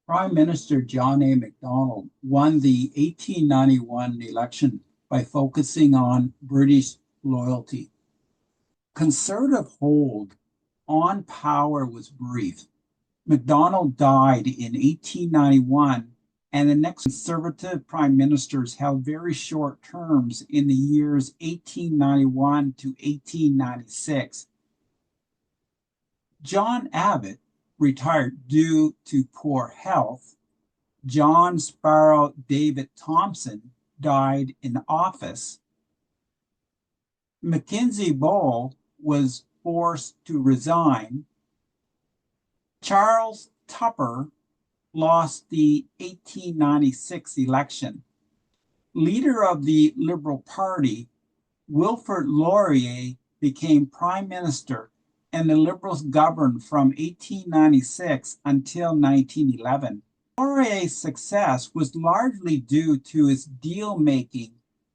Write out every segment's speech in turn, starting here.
Prime Minister John A. Macdonald won the 1891 election by focusing on British loyalty. Conservative hold on power was brief. Macdonald died in 1891, and the next Conservative prime ministers held very short terms in the years 1891 to 1896. John Abbott retired due to poor health. John Sparrow David Thompson died in office. Mackenzie Bowell was forced to resign. Charles Tupper lost the 1896 election. Leader of the Liberal Party, Wilfrid Laurier, became Prime Minister, and the Liberals governed from 1896 until 1911. Laurier's success was largely due to his deal-making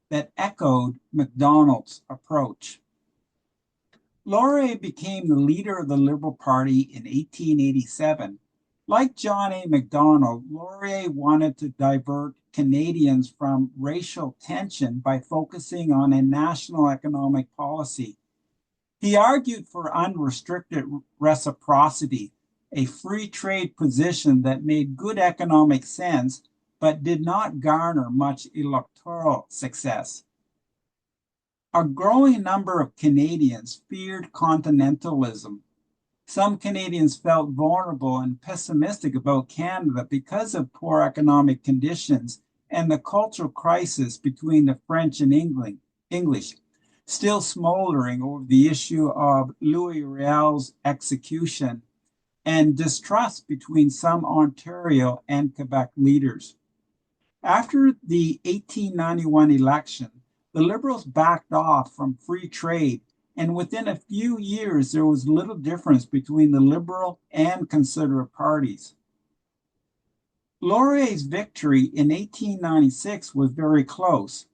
that echoed Macdonald's approach. Laurier became the leader of the Liberal Party in 1887. Like John A. Macdonald, Laurier wanted to divert Canadians from racial tension by focusing on a national economic policy. He argued for unrestricted reciprocity, a free trade position that made good economic sense but did not garner much electoral success. A growing number of Canadians feared continentalism. Some Canadians felt vulnerable and pessimistic about Canada because of poor economic conditions and the cultural crisis between the French and English, still smoldering over the issue of Laurier's execution, and distrust between some Ontario and Quebec leaders. After the 1891 election, the Liberals backed off from free trade, and within a few years there was little difference between the Liberal and Conservative parties. Laurier's victory in 1896 was very close.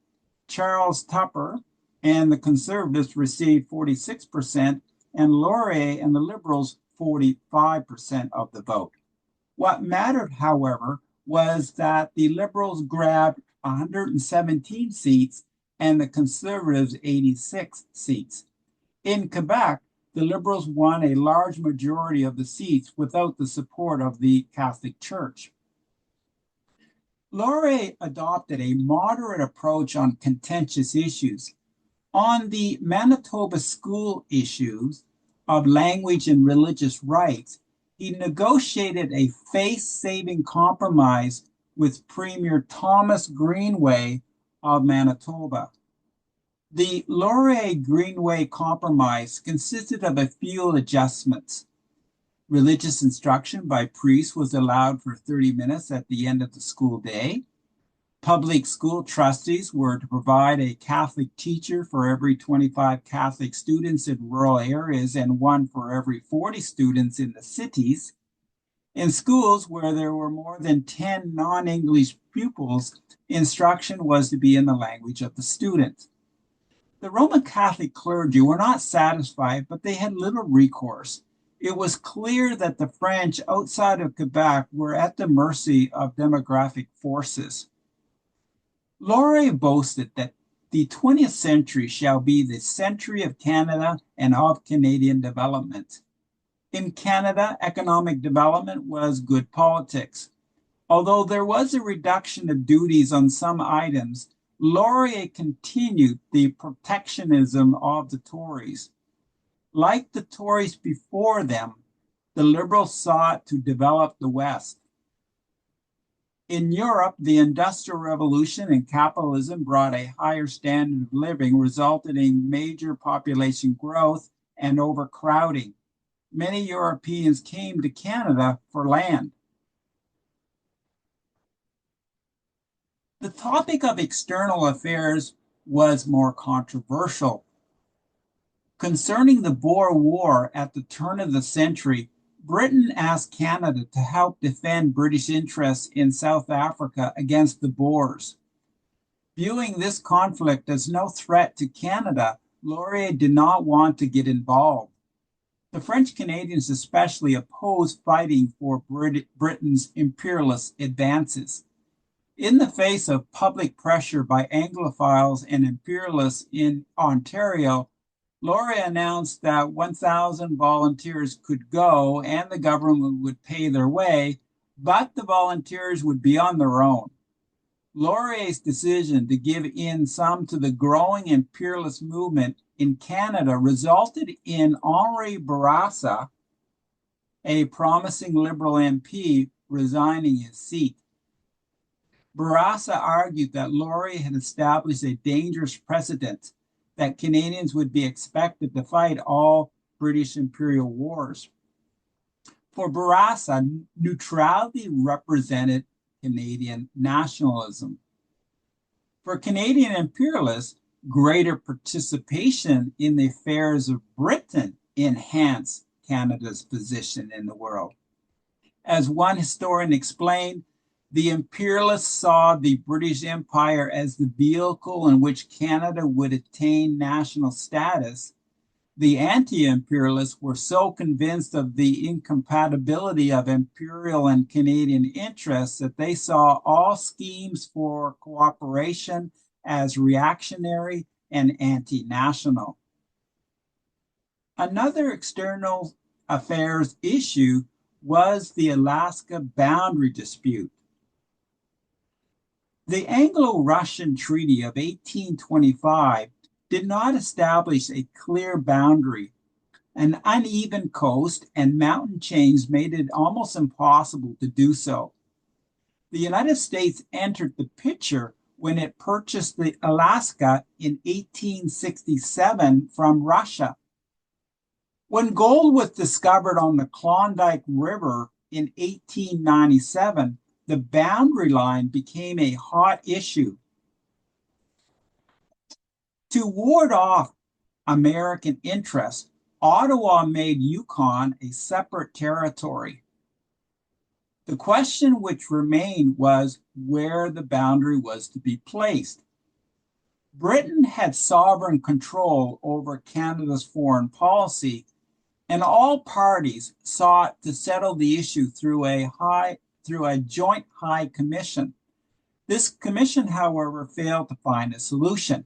Charles Tupper and the Conservatives received 46%, and Laurier and the Liberals 45% of the vote. What mattered, however, was that the Liberals grabbed 117 seats and the Conservatives 86 seats. In Quebec, the Liberals won a large majority of the seats without the support of the Catholic Church. Laurier adopted a moderate approach on contentious issues. On the Manitoba school issues of language and religious rights, he negotiated a face-saving compromise with Premier Thomas Greenway of Manitoba. The Laurier-Greenway Compromise consisted of a few adjustments. Religious instruction by priests was allowed for 30 minutes at the end of the school day. Public school trustees were to provide a Catholic teacher for every 25 Catholic students in rural areas and one for every 40 students in the cities. In schools where there were more than 10 non-English pupils, instruction was to be in the language of the student. The Roman Catholic clergy were not satisfied, but they had little recourse. It was clear that the French outside of Quebec were at the mercy of demographic forces. Laurier boasted that the 20th century shall be the century of Canada and of Canadian development. In Canada, economic development was good politics. Although there was a reduction of duties on some items, Laurier continued the protectionism of the Tories. Like the Tories before them, the Liberals sought to develop the West. In Europe, the Industrial Revolution and capitalism brought a higher standard of living, resulting in major population growth and overcrowding. Many Europeans came to Canada for land. The topic of external affairs was more controversial. Concerning the Boer War at the turn of the century, Britain asked Canada to help defend British interests in South Africa against the Boers. Viewing this conflict as no threat to Canada, Laurier did not want to get involved. The French Canadians especially opposed fighting for Britain's imperialist advances. In the face of public pressure by Anglophiles and imperialists in Ontario, Laurier announced that 1,000 volunteers could go and the government would pay their way, but the volunteers would be on their own. Laurier's decision to give in some to the growing imperialist movement in Canada resulted in Henri Bourassa, a promising Liberal MP, resigning his seat. Bourassa argued that Laurier had established a dangerous precedent that Canadians would be expected to fight all British imperial wars. For Bourassa, neutrality represented Canadian nationalism. For Canadian imperialists, greater participation in the affairs of Britain enhanced Canada's position in the world. As one historian explained, the imperialists saw the British Empire as the vehicle in which Canada would attain national status. The anti-imperialists were so convinced of the incompatibility of imperial and Canadian interests that they saw all schemes for cooperation as reactionary and anti-national. Another external affairs issue was the Alaska boundary dispute. The Anglo-Russian Treaty of 1825 did not establish a clear boundary. An uneven coast and mountain chains made it almost impossible to do so. The United States entered the picture when it purchased the Alaska in 1867 from Russia. When gold was discovered on the Klondike River in 1897, the boundary line became a hot issue. To ward off American interests, Ottawa made Yukon a separate territory. The question which remained was where the boundary was to be placed. Britain had sovereign control over Canada's foreign policy, and all parties sought to settle the issue through a joint high commission. This commission, however, failed to find a solution.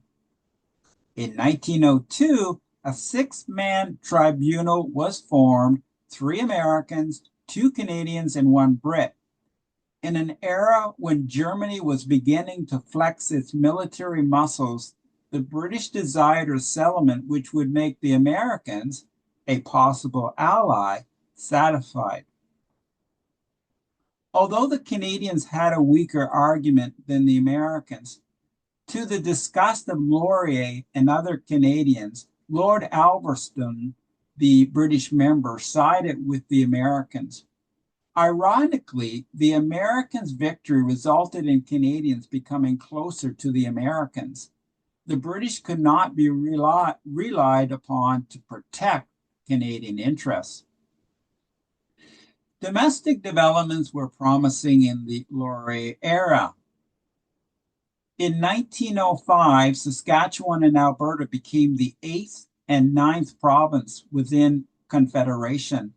In 1902, a six-man tribunal was formed, 3 Americans, 2 Canadians, and 1 Brit. In an era when Germany was beginning to flex its military muscles, the British desired a settlement which would make the Americans, a possible ally, satisfied. Although the Canadians had a weaker argument than the Americans, to the disgust of Laurier and other Canadians, Lord Alverston, the British member, sided with the Americans. Ironically, the Americans' victory resulted in Canadians becoming closer to the Americans. The British could not be relied upon to protect Canadian interests. Domestic developments were promising in the Laurier era. In 1905, Saskatchewan and Alberta became the 8th and 9th province within Confederation.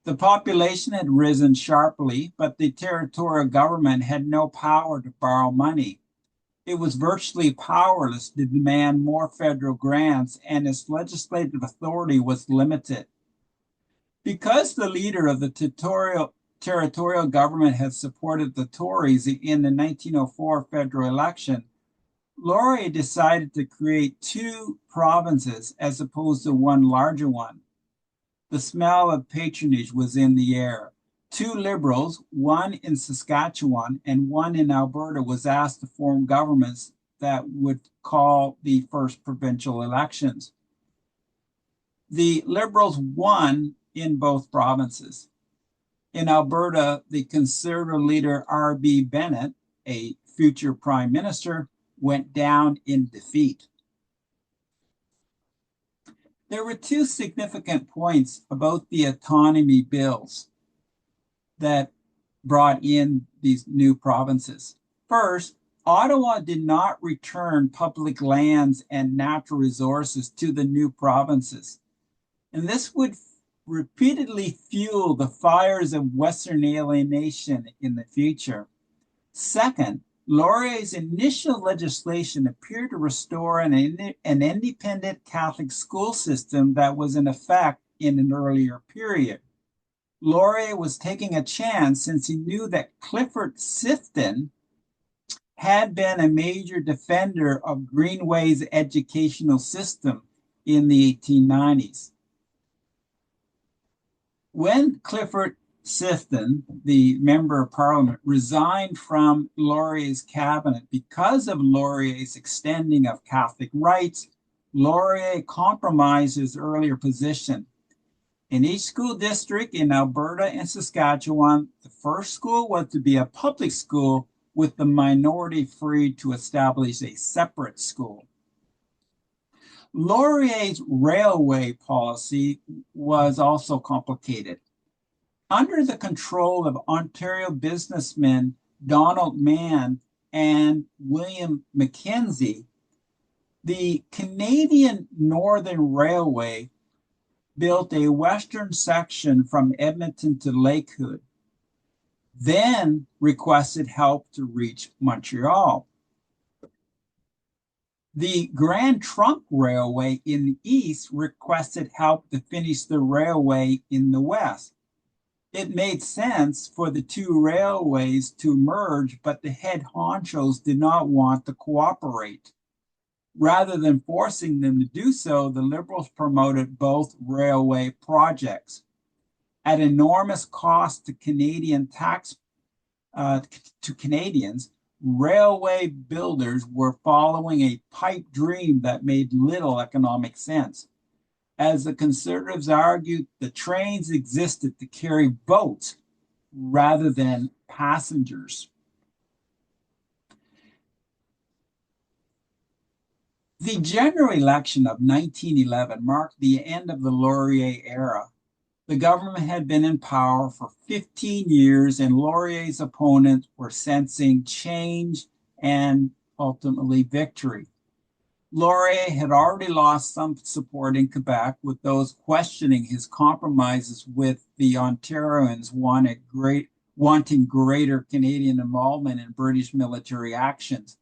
The population had risen sharply, but the territorial government had no power to borrow money. It was virtually powerless to demand more federal grants, and its legislative authority was limited. Because the leader of the territorial government had supported the Tories in the 1904 federal election, Laurier decided to create 2 provinces as opposed to one larger one. The smell of patronage was in the air. 2 Liberals, one in Saskatchewan and one in Alberta, was asked to form governments that would call the first provincial elections. The Liberals won in both provinces. In Alberta, the Conservative leader R.B. Bennett, a future prime minister, went down in defeat. There were 2 significant points about the autonomy bills that brought in these new provinces. First, Ottawa did not return public lands and natural resources to the new provinces, and this would repeatedly fuel the fires of Western alienation in the future. Second, Laurier's initial legislation appeared to restore an independent Catholic school system that was in effect in an earlier period. Laurier was taking a chance since he knew that Clifford Sifton had been a major defender of Greenway's educational system in the 1890s. When Clifford Sifton, the member of parliament, resigned from Laurier's cabinet because of Laurier's extending of Catholic rights, Laurier compromised his earlier position. In each school district in Alberta and Saskatchewan, the first school was to be a public school with the minority free to establish a separate school. Laurier's railway policy was also complicated. Under the control of Ontario businessmen Donald Mann and William Mackenzie, the Canadian Northern Railway built a western section from Edmonton to Lakewood, then requested help to reach Montreal. The Grand Trunk Railway in the east requested help to finish the railway in the west. It made sense for the two railways to merge, but the head honchos did not want to cooperate. Rather than forcing them to do so, the Liberals promoted both railway projects. At enormous cost to Canadians, railway builders were following a pipe dream that made little economic sense. As the Conservatives argued, the trains existed to carry boats rather than passengers. The general election of 1911 marked the end of the Laurier era. The government had been in power for 15 years, and Laurier's opponents were sensing change and ultimately victory. Laurier had already lost some support in Quebec, with those questioning his compromises with the Ontarians wanting greater Canadian involvement in British military actions.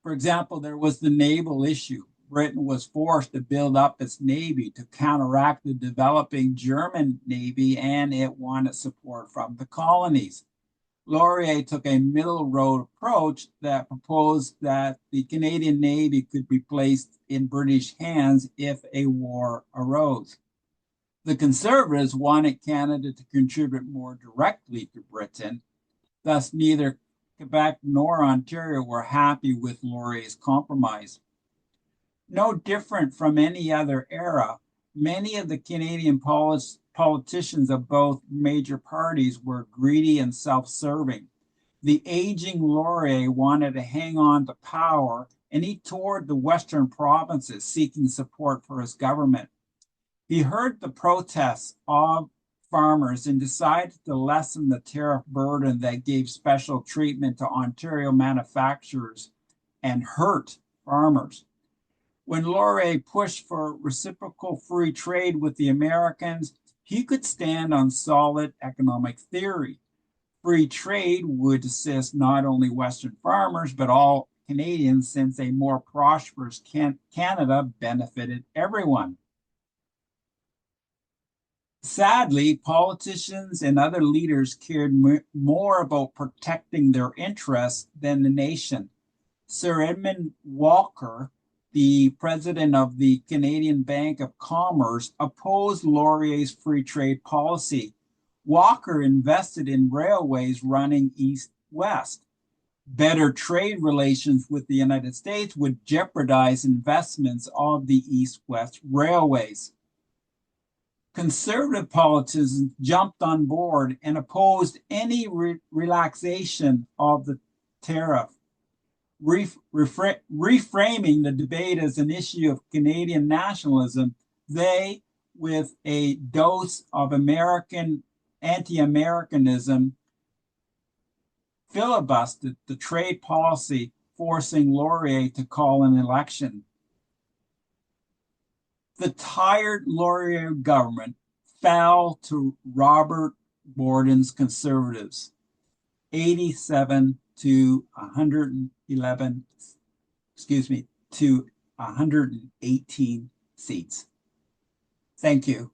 For example, there was the naval issue. Britain was forced to build up its navy to counteract the developing German navy, and it wanted support from the colonies. Laurier took a middle road approach that proposed that the Canadian Navy could be placed in British hands if a war arose. The Conservatives wanted Canada to contribute more directly to Britain. Thus, neither Quebec nor Ontario were happy with Laurier's compromise. No different from any other era, many of the Canadian politicians of both major parties were greedy and self-serving. The aging Laurier wanted to hang on to power, and he toured the western provinces seeking support for his government. He heard the protests of farmers and decided to lessen the tariff burden that gave special treatment to Ontario manufacturers and hurt farmers. When Laurier pushed for reciprocal free trade with the Americans, he could stand on solid economic theory. Free trade would assist not only Western farmers, but all Canadians, since a more prosperous Canada benefited everyone. Sadly, politicians and other leaders cared more about protecting their interests than the nation. Sir Edmund Walker, the president of the Canadian Bank of Commerce, opposed Laurier's free trade policy. Walker invested in railways running east-west. Better trade relations with the United States would jeopardize investments of the east-west railways. Conservative politicians jumped on board and opposed any relaxation of the tariff, reframing the debate as an issue of Canadian nationalism. They, with a dose of anti-Americanism, filibustered the trade policy, forcing Laurier to call an election. The tired Laurier government fell to Robert Borden's conservatives, 87 to 111, to 118 seats. Thank you.